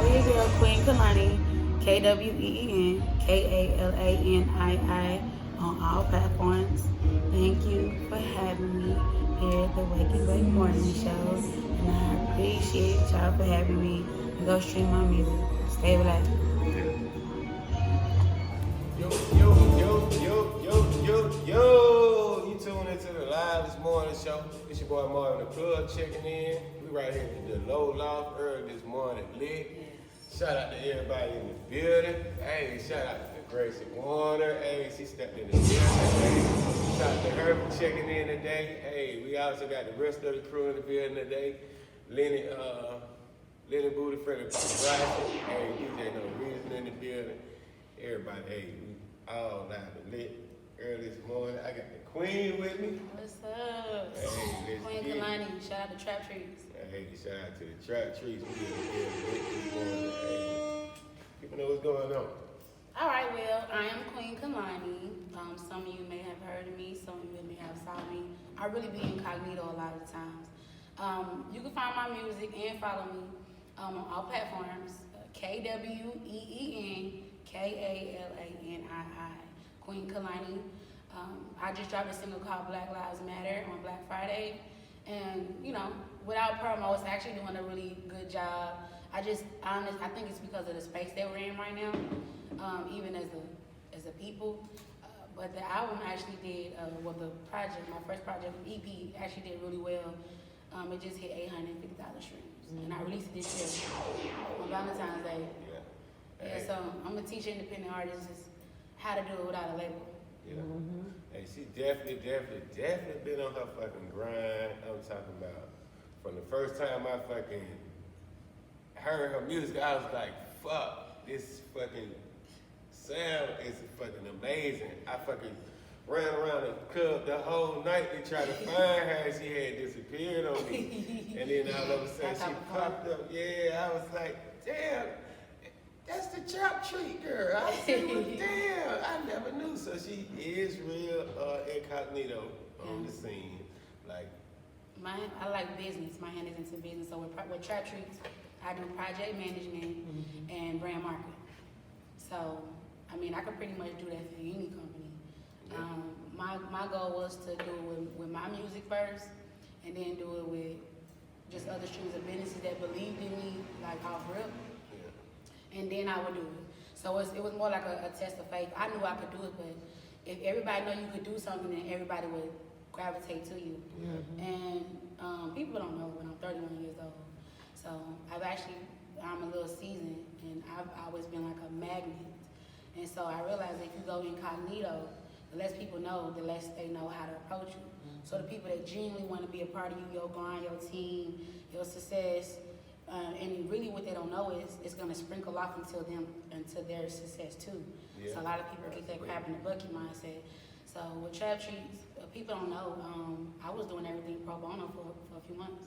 Follow your girl Queen Kalani, KWEEN, KALANII on all platforms. Thank you for having me here at the Wake and Bake Morning Show. And I appreciate y'all for having me. And go stream my music. Stay black. Yo, yo, yo, yo, yo, yo, yo. You tuned into the Livest morning show. It's your boy Marvin the Plug checking in. We right here at the Low Loft early this morning, lit. Shout out to everybody in the building. Hey, shout out to Gracie Warner. Hey, she stepped in the building. Hey, shout out to her for checking in today. Hey, we also got the rest of the crew in the building today. Lenny Booty, Freddie Bryson. Hey, DJ No Reason in the building. Everybody, hey, we all live and lit early this morning. I got the Queen with me. What's up? Hey, Queen Kalani. Shout out to Trap Trees. Hey, shout out to the Trap Trees. We lit this morning. Hey, people know what's going on. All right, well, I am Queen Kalani. Some of you may have heard of me. Some of you may have saw me. I really be incognito a lot of times. You can find my music and follow me on all platforms. KWEEN. KALANII, Queen Kalani. I just dropped a single called Black Lives Matter on Black Friday. And, you know, without promo, it's actually doing a really good job. I think it's because of the space that we're in right now, even as a people. But the album actually did, the project, my first project, EP, actually did really well. It just hit 850,000 streams. And I released it this year on Valentine's Day. Yeah, so I'm gonna teach independent artists how to do it without a label. Yeah. Hey, she definitely been on her fucking grind. I'm talking about from the first time I fucking heard her music, I was like, fuck, this fucking sound is fucking amazing. I fucking ran around the club the whole night to try to find her. She had disappeared on me. And then all of a sudden she popped up. Yeah, I was like, damn. That's the Trap Treat girl. I said, well, damn, I never knew. So she is real incognito on the scene. Like, I like business. My hand is into business. So with Trap Treats, I do project management and brand marketing. So, I mean, I could pretty much do that for any company. My goal was to do it with my music first, and then do it with just other streams of businesses that believed in me, like off rip. And then I would do it. So it was more like a test of faith. I knew I could do it, but if everybody know you could do something, then everybody would gravitate to you. And people don't know, but I'm 31 years old. So I'm a little seasoned, and I've always been like a magnet. And so I realized that if you go incognito, the less people know, the less they know how to approach you. So the people that genuinely want to be a part of you, your grind, your team, your success, and really what they don't know is it's going to sprinkle off into their success too. So a lot of people get that crab in the bucket mindset. So with Trap Treats, people don't know, I was doing everything pro bono for a few months.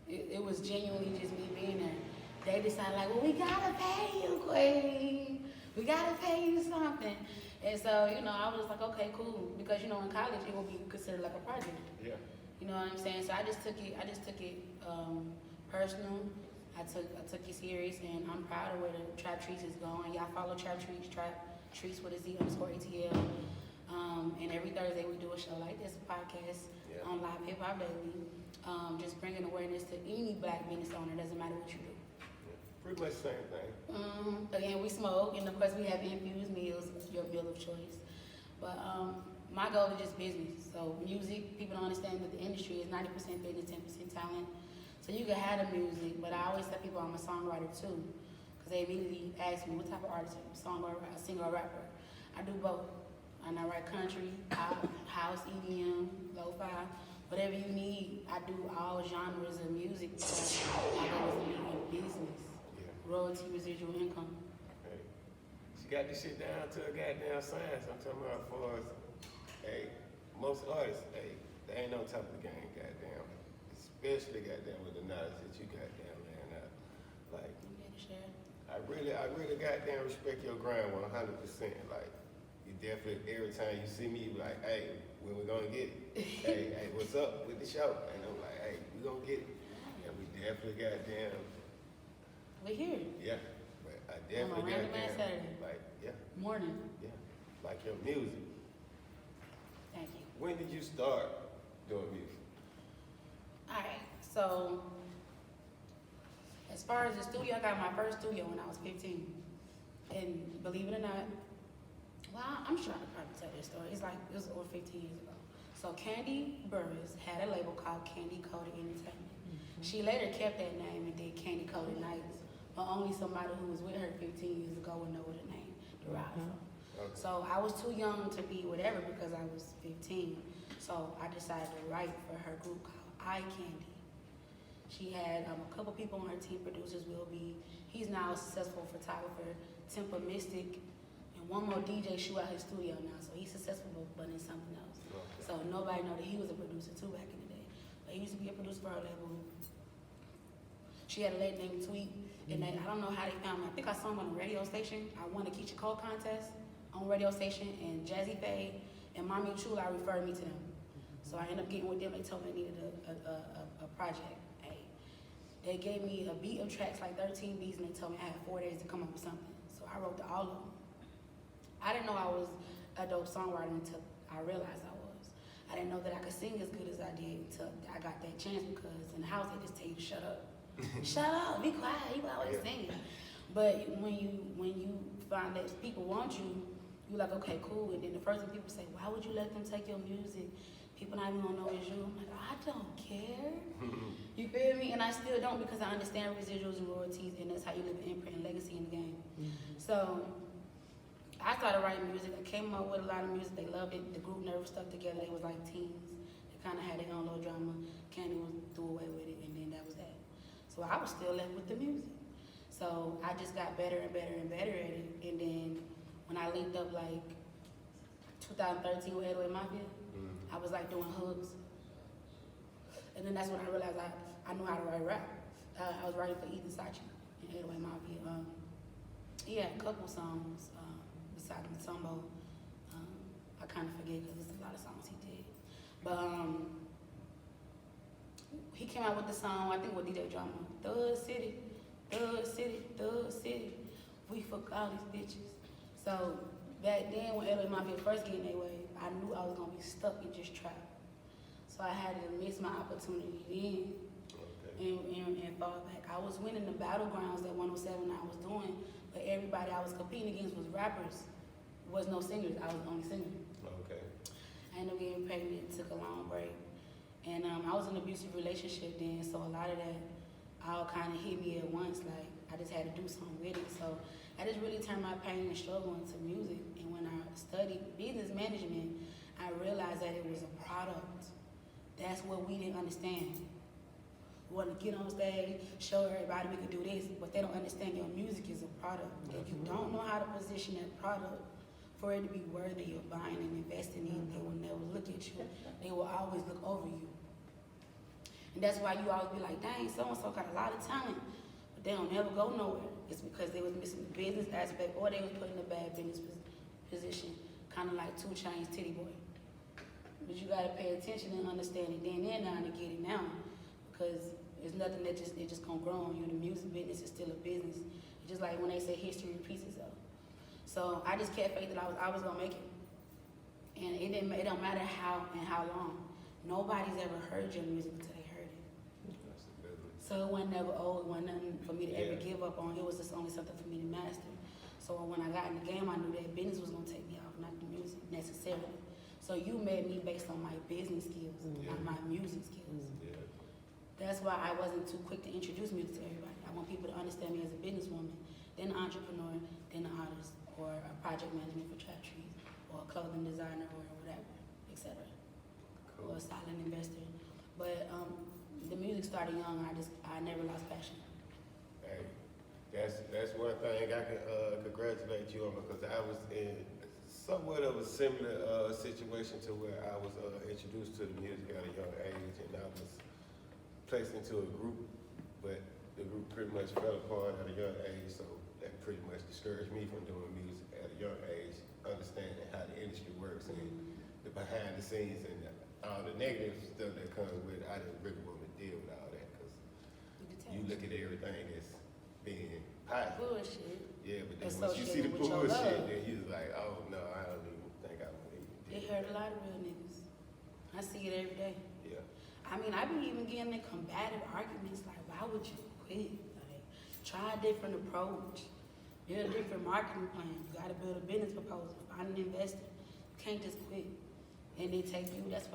It was genuinely just me being there. They decided like, well, we got to pay you, Queen. We got to pay you something. And so, you know, I was like, okay, cool. Because, you know, in college, it will be considered like a project. Yeah. You know what I'm saying? So I just took it personal. I took it serious, and I'm proud of where the Trap Treats is going. Y'all follow Trap Treats with a Z_ATL. And every Thursday we do a show like this, a podcast on Live Hip Hop Daily. Just bringing awareness to any black business owner. Doesn't matter what you do. Pretty much the same thing. Again, we smoke, and of course we have infused meals, your meal of choice. But my goal is just business. So music, people don't understand that the industry is 90% business, 10% talent. So you can have the music, but I always tell people I'm a songwriter too. Because they immediately ask me, what type of artist are you? Songwriter, a singer, or rapper? I do both. And I write country, house, EDM, lo-fi, whatever you need. I do all genres of music because my goal is to be in business. Royalty, residual income. Hey, she got this shit down to a goddamn science. I'm talking about as far as, hey, most artists, hey, they ain't no top of the game, goddamn. Especially goddamn with the knowledge that you goddamn laying out. Like, I really goddamn respect your grind 100%. Like, you definitely, every time you see me, you be like, hey, when we gonna get it? hey, what's up with the show? And I'm like, hey, we gonna get it. And we definitely goddamn. We're here. Yeah, but I On a definitely random ass got Saturday. like, yeah, Morning. yeah, like your music. Thank you. When did you start doing music? Alright, so as far as the studio, I got my first studio when I was 15. And believe it or not, well, I'm sure I could probably tell this story. It was over 15 years ago. So Candy Burris had a label called Candy Coated Entertainment. She later kept that name and did Candy Coated Nights, but only somebody who was with her 15 years ago would know where the name derived from. Okay. So I was too young to be whatever because I was 15. So I decided to write for her group called Eye Candy. She had a couple people on her team. Producers will be. He's now a successful photographer, Temper Mystic, and one more DJ shoot out his studio now. So he's successful, but in something else. Okay. So nobody know that he was a producer too back in the day. But he used to be a producer for her label. She had a lady named Tweet, and I don't know how they found me. I think I saw him on a radio station. I won the Keisha Cole contest on radio station, and Jazzy Faye and Mommy Chula referred me to them. So I ended up getting with them. They told me they needed a project. Hey, they gave me a beat of tracks, like 13 beats, and they told me I had 4 days to come up with something. So I wrote all of them. I didn't know I was a dope songwriter until I realized I was. I didn't know that I could sing as good as I did until I got that chance, because in the house they just tell you to shut up. Shut up, be quiet, you always singing. But when you find that people want you, you're like, okay, cool. And then the first thing people say, why would you let them take your music? People not even gonna know it's you. I'm like, I don't care. You feel me? And I still don't, because I understand residuals and royalties, and that's how you live an imprint and legacy in the game. So I started writing music. I came up with a lot of music. They loved it. The group never stuck together. They was like teens. They kind of had their own little drama. Candy was threw away with it, and then that was that. So I was still left with the music. So I just got better and better and better at it. And then when I linked up like 2013 with 808 Mafia, I was like doing hooks. And then that's when I realized I knew how to write rap. I was writing for Ethan Sachi and 808 Mafia. He had a couple songs besides Matumbo. I kind of forget because there's a lot of songs he did. But he came out with the song, I think with DJ Drama, Thug City, Thug City, Thug City. We fuck all these bitches. So back then when 808 Mafia first getting their way, I knew I was gonna be stuck in just trap. So I had to miss my opportunity then. And fall back. I was winning the battlegrounds that 107 I was doing, but everybody I was competing against was rappers. There was no singers. I was the only singer. Okay. I ended up getting pregnant, took a long break. And I was in an abusive relationship then, so a lot of that all kind of hit me at once. Like, I just had to do something with it. So I just really turned my pain and struggle into music. And when I studied business management, I realized that it was a product. That's what we didn't understand. We want to get on stage, show everybody we can do this, but they don't understand your music is a product. If you don't know how to position that product for it to be worthy of buying and investing in, they will never look at you. They will always look over you. And that's why you always be like, dang, so-and-so got a lot of talent, but they don't ever go nowhere. It's because they was missing the business aspect, or they was put in a bad business position, kind of like 2 Chainz Titty Boy. But you gotta pay attention and understand it then and now to get it now, because there's nothing that it just gonna grow on you. The music business is still a business. It's just like when they say history repeats itself. So I just kept faith that I was gonna make it. And it don't matter how and how long. Nobody's ever heard your music until they heard it. So it wasn't never old. It wasn't nothing for me to ever give up on. It was just only something for me to master. So when I got in the game, I knew that business was gonna take me off, not the music necessarily. So you made me based on my business skills, not my music skills. Yeah. That's why I wasn't too quick to introduce music to everybody. I want people to understand me as a businesswoman, then an entrepreneur, then an artist, or a project management for trap trees, or a clothing designer, or whatever, etc. Or a silent investor. But the music started young. I never lost passion. Hey, that's one thing I can congratulate you on, because I was in somewhat of a similar situation to where I was introduced to the music at a young age, and I was placed into a group, but the group pretty much fell apart at a young age, so that pretty much discouraged me from doing music at a young age, understanding how the industry works and the behind the scenes and all the negative stuff that comes with it. I didn't really want to deal with all that, because you look at everything as being positive. Bullshit. Yeah, but then once you see the Associated with your bullshit, love. then you was like, oh no, I don't even think I would even do It hurt a lot of real niggas. I see it every day. Yeah. I mean, I be even getting in combative arguments like, why would you quit? Like, try a different approach. Build a different marketing plan. You gotta build a business proposal. Find an investor. You can't just quit. And they take you, that's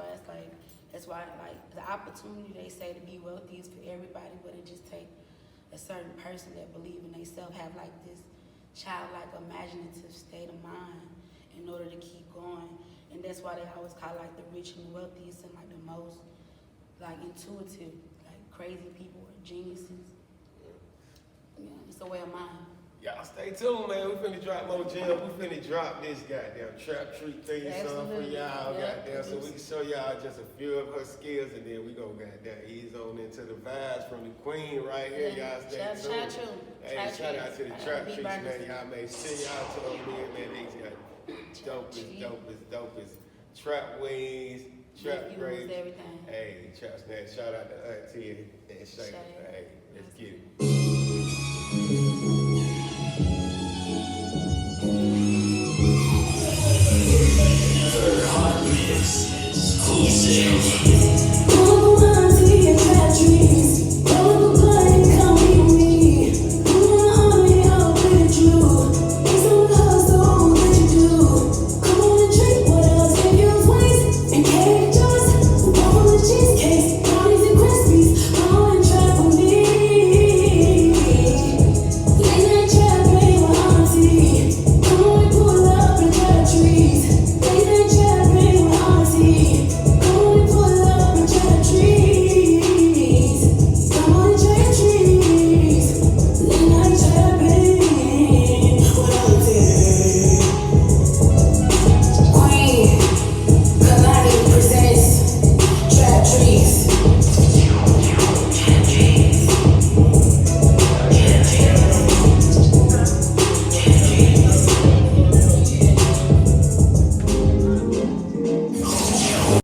why like the opportunity they say to be wealthy is for everybody, but it just take a certain person that believe in themselves, have like this childlike imaginative state of mind in order to keep going. And that's why they always call like the rich and the wealthiest and like the most like intuitive, like crazy people or geniuses. Yeah, it's a way of mind. Y'all stay tuned, man. We finna drop more gems. We finna drop this goddamn trap treat thing song for y'all, goddamn, so we can show y'all just a few of her skills, and then we gonna goddamn ease on into the vibes from the queen right here. Y'all stay tuned. Hey, shout out to the trap treats, man. Y'all make sure y'all tune in, man. They got dopest trap ways, trap grapes. Everything. Hey, trap snacks. Shout out to Auntie and Shay. Hey, let's get it.